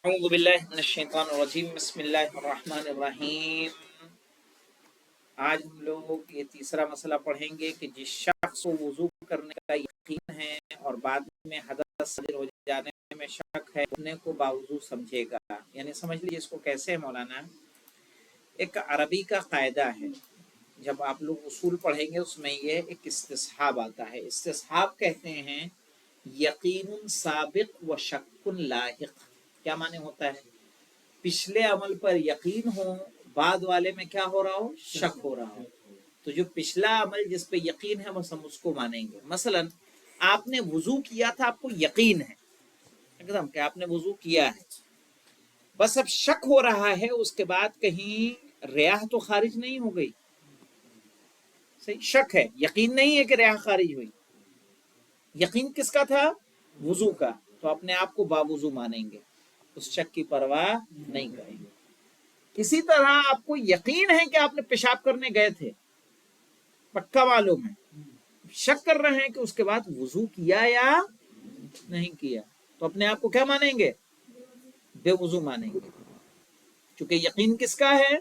اعوذ باللہ من الشیطان الرجیم بسم اللہ الرحمن الرحیم۔ آج ہم لوگ یہ تیسرا مسئلہ پڑھیں گے کہ جس شخص کو وضو کرنے کا یقین ہے اور بعد میں حدث صادر ہو جانے میں شک ہے اپنے کو باوضو سمجھے گا، یعنی سمجھ لیجیے اس کو کیسے ہے مولانا۔ ایک عربی کا قاعدہ ہے، جب آپ لوگ اصول پڑھیں گے اس میں یہ ایک استصحاب آتا ہے۔ استصحاب کہتے ہیں یقین سابق و شک لاحق۔ کیا معنی ہوتا ہے؟ پچھلے عمل پر یقین ہو، بعد والے میں کیا ہو رہا ہو؟ شک ہو رہا ہو۔ تو جو پچھلا عمل جس پہ یقین ہے بس ہم اس کو مانیں گے۔ مثلا آپ نے وضو کیا تھا، آپ کو یقین ہے ایک دم کہ آپ نے وضو کیا ہے، بس اب شک ہو رہا ہے اس کے بعد کہیں ریاح تو خارج نہیں ہو گئی۔ صحیح، شک ہے، یقین نہیں ہے کہ ریاح خارج ہوئی۔ یقین کس کا تھا؟ وضو کا۔ تو اپنے آپ کو باوضو مانیں گے، اس شک کی پرواہ نہیں کریں گے۔ اسی طرح آپ کو یقین ہے کہ آپ نے پیشاب کرنے گئے تھے، پکا معلوم ہے، شک کر رہے ہیں کہ اس کے بعد وضو کیا یا نہیں کیا، تو اپنے آپ کو کیا مانیں گے؟ بے وضو مانیں گے، چونکہ یقین کس کا ہے؟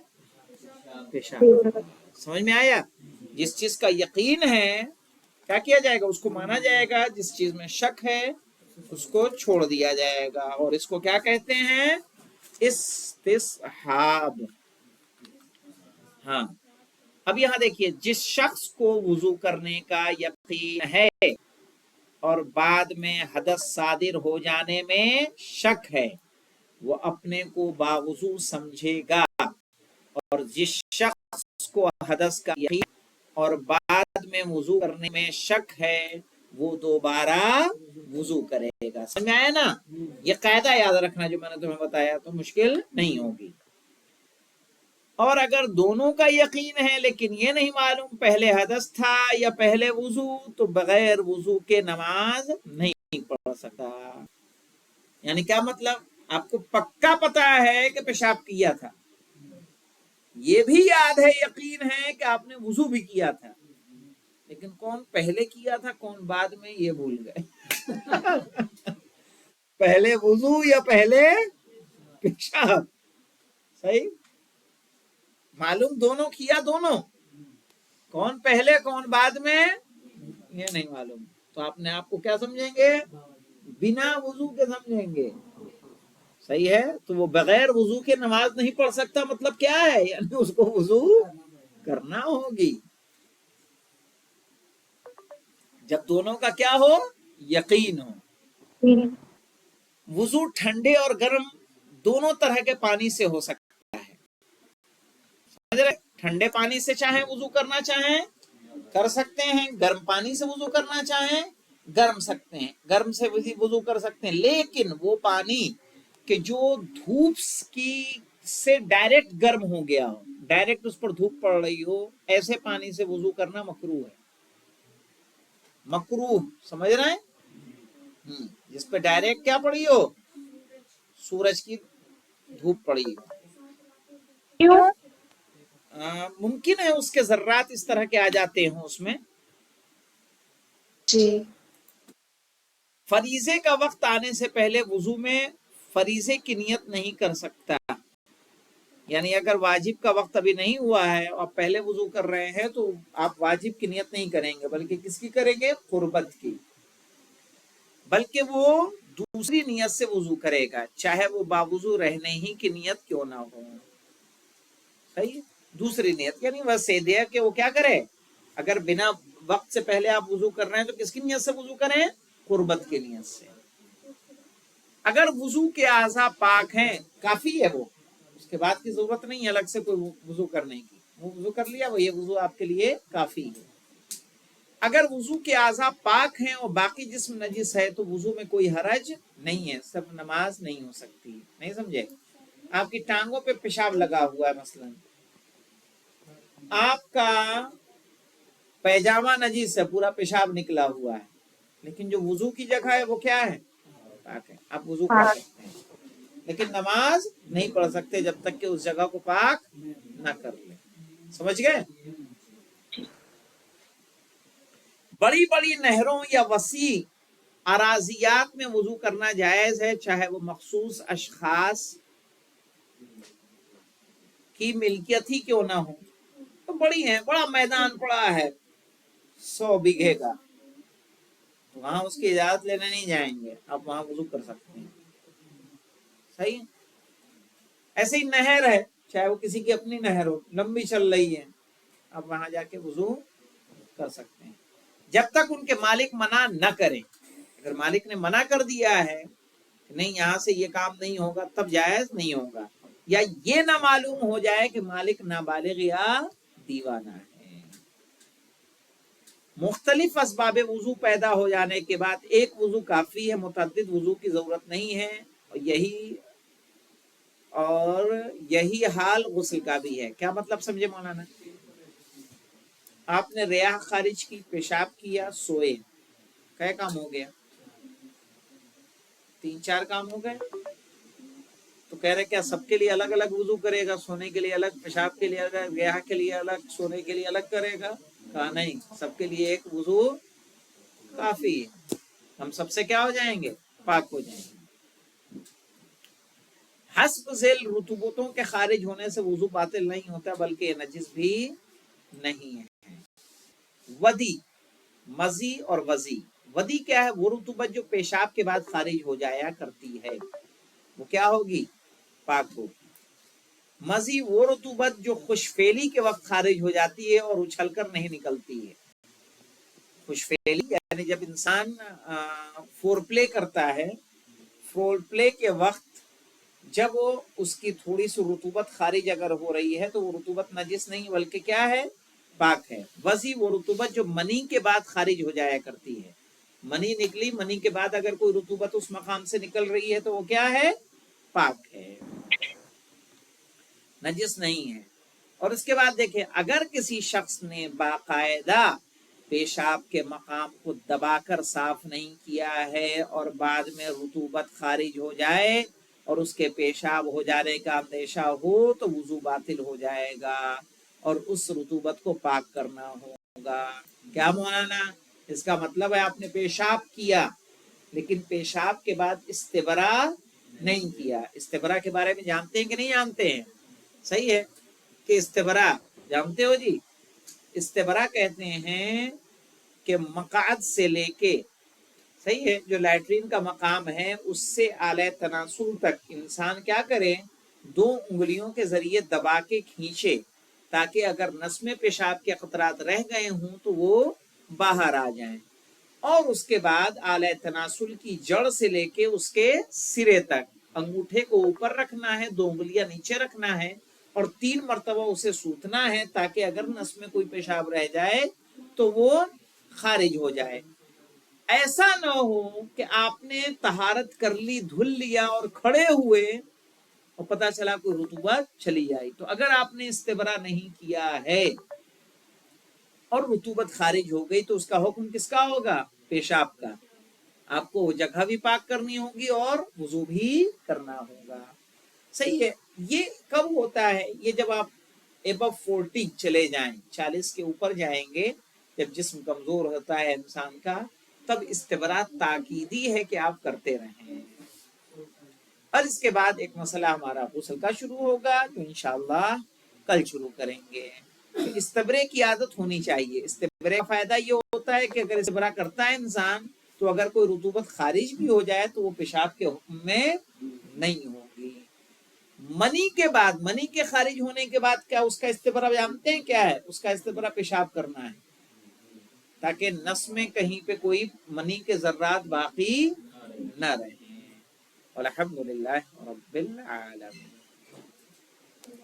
پیشاب۔ سمجھ میں آیا؟ جس چیز کا یقین ہے کیا کیا جائے گا؟ اس کو مانا جائے گا۔ جس چیز میں شک ہے اس کو چھوڑ دیا جائے گا، اور اس کو کیا کہتے ہیں؟ استصحاب۔ ہاں، اب یہاں دیکھیے، جس شخص کو وضو کرنے کا یقین ہے اور بعد میں حدث صادر ہو جانے میں شک ہے وہ اپنے کو باوضو سمجھے گا، اور جس شخص کو حدث کا یقین اور بعد میں وضو کرنے میں شک ہے وہ دوبارہ وضو کرے گا۔ سمجھ میں آیا نا؟ یہ قاعدہ یاد رکھنا جو میں نے تمہیں بتایا، تو مشکل نہیں ہوگی۔ اور اگر دونوں کا یقین ہے لیکن یہ نہیں معلوم پہلے حدث تھا یا پہلے وضو، تو بغیر وضو کے نماز نہیں پڑھ سکتا۔ یعنی کیا مطلب؟ آپ کو پکا پتا ہے کہ پیشاب کیا تھا، یہ بھی یاد ہے، یقین ہے کہ آپ نے وضو بھی کیا تھا، لیکن کون پہلے کیا تھا کون بعد میں یہ بھول گئے۔ پہلے وضو یا پہلے پیشاب؟ صحیح، معلوم دونوں کیا، دونوں، کون پہلے کون بعد میں یہ نہیں معلوم، تو اپنے آپ کو کیا سمجھیں گے؟ بنا وضو کے سمجھیں گے۔ صحیح ہے، تو وہ بغیر وضو کے نماز نہیں پڑھ سکتا، مطلب کیا ہے؟ یعنی اس کو وضو کرنا ہوگی۔ جب دونوں کا کیا ہو؟ یقین ہو۔ وضو ٹھنڈے اور گرم دونوں طرح کے پانی سے ہو سکتا ہے۔ سمجھ رہے؟ ٹھنڈے پانی سے چاہیں وضو کرنا چاہیں کر سکتے ہیں، گرم پانی سے وضو کرنا چاہیں گرم سے وضو کر سکتے ہیں، لیکن وہ پانی کہ جو دھوپ کی سے ڈائریکٹ گرم ہو گیا ہو، ڈائریکٹ اس پر دھوپ پڑ رہی ہو، ایسے پانی سے وضو کرنا مکروہ ہے۔ مکروہ، سمجھ رہے ہیں؟ جس پہ ڈائریکٹ کیا پڑی ہو؟ سورج کی دھوپ پڑی ہو۔ ممکن ہے اس کے ذرات اس طرح کے آ جاتے ہوں اس میں۔ جی، فریضے کا وقت آنے سے پہلے وضو میں فریضے کی نیت نہیں کر سکتا، یعنی اگر واجب کا وقت ابھی نہیں ہوا ہے اور پہلے وضو کر رہے ہیں تو آپ واجب کی نیت نہیں کریں گے، بلکہ کس کی کریں گے؟ قربت کی۔ بلکہ وہ دوسری نیت سے وضو کرے گا، چاہے وہ باوضو رہنے ہی کی نیت کیوں نہ ہو۔ صحیح، دوسری نیت، یعنی بس یہ دیا کہ وہ کیا کرے، اگر بنا وقت سے پہلے آپ وضو کر رہے ہیں تو کس کی نیت سے وضو کریں؟ قربت کی نیت سے۔ اگر وضو کے اعضاء پاک ہیں کافی ہے، وہ اس کے بعد کی ضرورت نہیں ہے الگ سے کوئی وضو کرنے کی، وہ وضو کر لیا، وہ یہ وضو آپ کے لیے کافی ہے۔ اگر وضو کے اعضاء پاک ہیں اور باقی جسم نجس ہے تو وضو میں کوئی حرج نہیں ہے، سب نماز نہیں ہو سکتی۔ نہیں سمجھے؟ آپ کی ٹانگوں پہ پیشاب لگا ہوا ہے، مثلا آپ کا پیجامہ نجس ہے، پورا پیشاب نکلا ہوا ہے، لیکن جو وضو کی جگہ ہے وہ کیا ہے؟ پاک ہے، آپ وضو کر سکتے ہیں، لیکن نماز نہیں پڑھ سکتے جب تک کہ اس جگہ کو پاک نہ کر لیں۔ سمجھ گئے؟ بڑی بڑی نہروں یا وسیع اراضیات میں وضو کرنا جائز ہے، چاہے وہ مخصوص اشخاص کی ملکیت ہی کیوں نہ ہو. تو بڑی ہے، بڑا میدان پڑا ہے 100 بیگھے کا، وہاں اس کی اجازت لینے نہیں جائیں گے، آپ وہاں وضو کر سکتے ہیں. صحیح ہے. ایسے ہی نہر ہے، چاہے وہ کسی کی اپنی نہر ہو، لمبی چل رہی ہے، آپ وہاں جا کے وضو کر سکتے ہیں جب تک ان کے مالک منع نہ کریں. اگر مالک نے منع کر دیا ہے کہ نہیں یہاں سے یہ کام نہیں ہوگا، تب جائز نہیں ہوگا. یا یہ نہ معلوم ہو جائے کہ مالک نابالغ یا دیوانہ ہے. مختلف اسباب وضو پیدا ہو جانے کے بعد ایک وضو کافی ہے، متعدد وضو کی ضرورت نہیں ہے. اور یہی حال غسل کا بھی ہے. کیا مطلب سمجھے مولانا؟ آپ نے ریاح خارج کی، پیشاب کیا، سوئے، کیا کام ہو گیا؟ 3-4 کام ہو گئے. تو کہہ رہے کیا سب کے لیے الگ الگ وضو کرے گا؟ سونے کے لیے الگ، پیشاب کے لیے الگ، ریاح کے لیے الگ، سونے کے لیے الگ کرے گا؟ کہا نہیں، سب کے لیے ایک وضو کافی ہے. ہم سب سے کیا ہو جائیں گے؟ پاک ہو جائیں گے. حسب ذیل رطوبتوں کے خارج ہونے سے وضو باطل نہیں ہوتا، بلکہ یہ نجس بھی نہیں ہے. ودی، مزی اور وضی. ودی کیا ہے؟ وہ رطوبت جو پیشاب کے بعد خارج ہو جایا کرتی ہے، وہ کیا ہوگی؟ پاک ہوگی. مزی وہ رطوبت جو خوشفیلی کے وقت خارج ہو جاتی ہے اور اچھل کر نہیں نکلتی ہے. خوشفیلی یعنی جب انسان فور پلے کرتا ہے، فور پلے کے وقت جب وہ اس کی تھوڑی سی رطوبت خارج اگر ہو رہی ہے تو وہ رطوبت نجس نہیں بلکہ کیا ہے؟ پاک ہے. وضی وہ رطوبت جو منی کے بعد خارج ہو جایا کرتی ہے. منی نکلی، منی کے بعد اگر کوئی رطوبت اس مقام سے نکل رہی ہے تو وہ کیا ہے؟ پاک ہے، نجس نہیں ہے. اور اس کے بعد دیکھیں، اگر کسی شخص نے باقاعدہ پیشاب کے مقام کو دبا کر صاف نہیں کیا ہے اور بعد میں رطوبت خارج ہو جائے اور اس کے پیشاب ہو جانے کا اندیشہ ہو تو وضو باطل ہو جائے گا اور اس رطوبت کو پاک کرنا ہوگا. کیا مولانا؟ اس کا مطلب ہے آپ نے پیشاب کیا لیکن پیشاب کے بعد استبرا نہیں کیا. استبرا کے بارے میں جانتے ہیں کہ نہیں جانتے ہیں؟ صحیح ہے کہ استبرا جانتے ہو جی. استبرا کہتے ہیں کہ مقعد سے لے کے، صحیح ہے، جو لیٹرین کا مقام ہے اس سے اعلی تناسل تک انسان کیا کرے؟ 2 انگلیوں کے ذریعے دبا کے کھینچے تاکہ اگر نس میں پیشاب کے قطرات رہ گئے ہوں تو وہ باہر آ جائیں. اور اس کے بعد اعلی تناسل کی جڑ سے لے کے اس کے سرے تک انگوٹھے کو اوپر رکھنا ہے، 2 انگلیاں نیچے رکھنا ہے اور 3 مرتبہ اسے سوتنا ہے تاکہ اگر نس میں کوئی پیشاب رہ جائے تو وہ خارج ہو جائے. ایسا نہ ہو کہ آپ نے طہارت کر لی، دھل لیا اور کھڑے ہوئے اور پتہ چلا کوئی رطوبت چلی آئی. تو اگر آپ نے استبرا نہیں کیا ہے اور رطوبت خارج ہو گئی تو اس کا حکم کس کا ہوگا؟ پیشاب کا. آپ کو وہ جگہ بھی پاک کرنی ہوگی اور وضو بھی کرنا ہوگا. صحیح ہے. یہ کب ہوتا ہے؟ یہ جب آپ ابو 40 چلے جائیں، 40 کے اوپر جائیں گے، جب جسم کمزور ہوتا ہے انسان کا، تب استبرا تاکیدی ہے کہ آپ کرتے رہیں. اور اس کے بعد ایک مسئلہ ہمارا غسل کا شروع ہوگا تو انشاءاللہ کل شروع کریں گے. استبرے کی عادت ہونی چاہیے. استبرے کا فائدہ یہ ہوتا ہے کہ اگر استبرا کرتا ہے انسان تو اگر کوئی رطوبت خارج بھی ہو جائے تو وہ پیشاب کے حکم میں نہیں ہوگی. منی کے بعد، منی کے خارج ہونے کے بعد کیا اس کا استبرا جانتے ہیں کیا ہے؟ اس کا استبرا پیشاب کرنا ہے تاکہ نس میں کہیں پہ کوئی منی کے ذرات باقی نہ رہیں. الحمدللہ رب العالمین.